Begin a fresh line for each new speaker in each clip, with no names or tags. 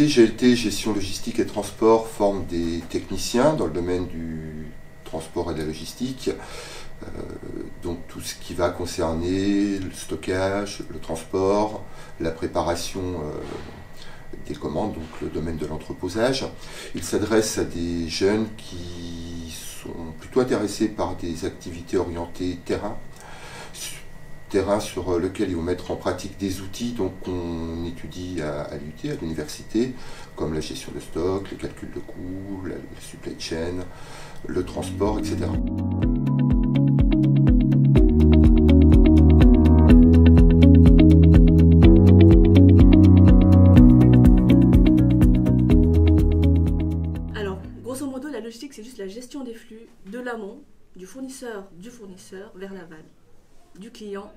DUT GLT, gestion logistique et transport, forme des techniciens dans le domaine du transport et de la logistique. Donc tout ce qui va concerner le stockage, le transport, la préparation des commandes, donc le domaine de l'entreposage. Il s'adresse à des jeunes qui sont plutôt intéressés par des activités orientées terrain sur lequel ils vont mettre en pratique des outils qu'on étudie à l'UT, à l'université, comme la gestion de stock, les calculs de coûts, la supply chain, le transport, etc.
Alors, grosso modo, la logistique, c'est juste la gestion des flux de l'amont, du fournisseur vers l'aval. Du client.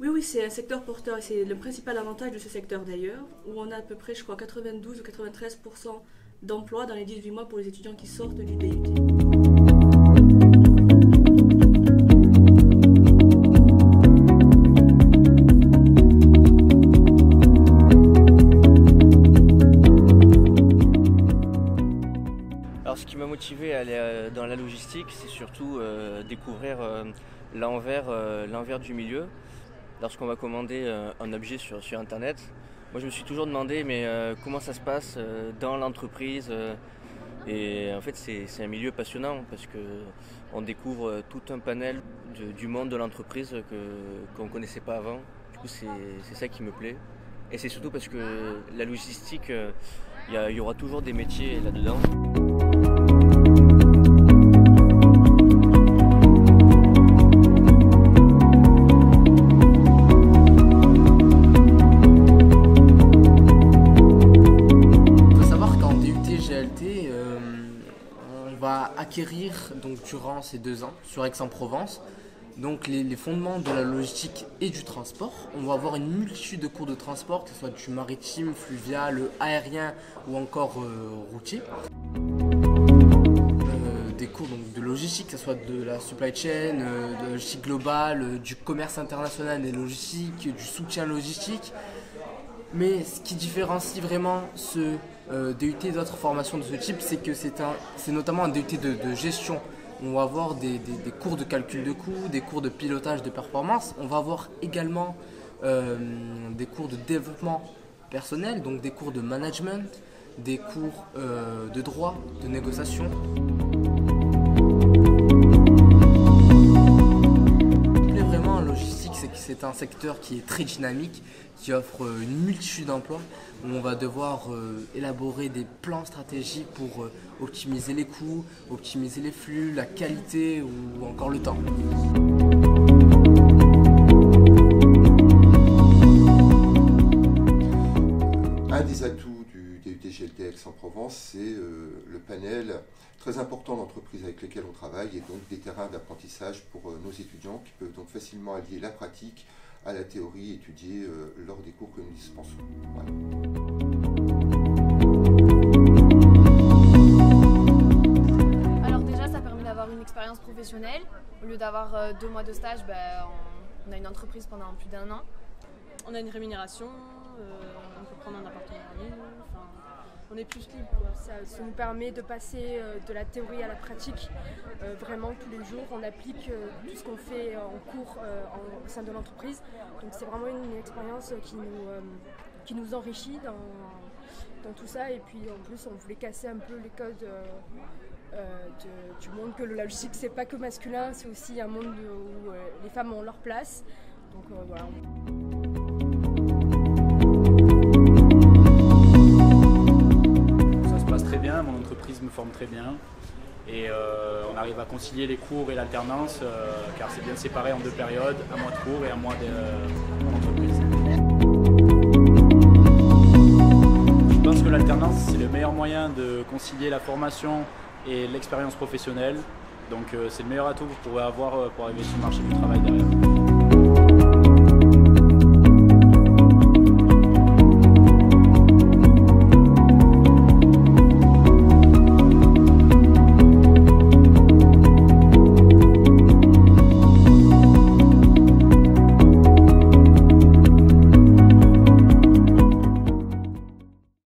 Oui, c'est un secteur porteur et c'est le principal avantage de ce secteur d'ailleurs, où on a à peu près, je crois, 92 ou 93% d'emplois dans les 18 mois pour les étudiants qui sortent du DUT.
Alors ce qui m'a motivé à aller dans la logistique, c'est surtout découvrir l'envers du milieu. Lorsqu'on va commander un objet sur internet, moi je me suis toujours demandé comment ça se passe dans l'entreprise. Et en fait c'est un milieu passionnant parce qu'on découvre tout un panel du monde de l'entreprise qu'on ne connaissait pas avant. Du coup c'est ça qui me plaît. Et c'est surtout parce que la logistique, il y aura toujours des métiers là-dedans.
On va acquérir donc durant ces 2 ans sur Aix-en-Provence donc les fondements de la logistique et du transport. On va avoir une multitude de cours de transport, que ce soit du maritime, fluvial, aérien ou encore routier. Des cours donc, de logistique, que ce soit de la supply chain, de la logistique globale, du commerce international et logistique, du soutien logistique. Mais ce qui différencie vraiment ce DUT d'autres formations de ce type, c'est que c'est notamment un DUT de gestion. On va avoir des cours de calcul de coûts, des cours de pilotage de performance. On va avoir également des cours de développement personnel, donc des cours de management, des cours de droit, de négociation. Vraiment, logistique, c'est un secteur qui est très dynamique, qui offre une multitude d'emplois, où on va devoir élaborer des plans stratégiques pour optimiser les coûts, optimiser les flux, la qualité ou encore le temps.
Un des atouts du DUT GLT Aix-en-Provence, c'est le panel très important d'entreprises avec lesquelles on travaille et donc des terrains d'apprentissage pour nos étudiants qui peuvent donc facilement allier la pratique à la théorie étudiée lors des cours que nous dispensons. Voilà.
Alors déjà, ça permet d'avoir une expérience professionnelle. Au lieu d'avoir 2 mois de stage, on a une entreprise pendant plus d'1 an.
On a une rémunération, on peut prendre un appartement à nous. On est plus libre.
Ça nous permet de passer de la théorie à la pratique vraiment tous les jours. On applique tout ce qu'on fait en cours au sein de l'entreprise. Donc c'est vraiment une expérience qui nous enrichit dans tout ça. Et puis en plus, on voulait casser un peu les codes du monde que la logistique, c'est pas que masculin, c'est aussi un monde où les femmes ont leur place. Donc voilà.
Mon entreprise me forme très bien et on arrive à concilier les cours et l'alternance car c'est bien séparé en 2 périodes, un mois de cours et un mois d'entreprise. Je pense que l'alternance c'est le meilleur moyen de concilier la formation et l'expérience professionnelle, donc c'est le meilleur atout que vous pourrez avoir pour arriver sur le marché du travail derrière.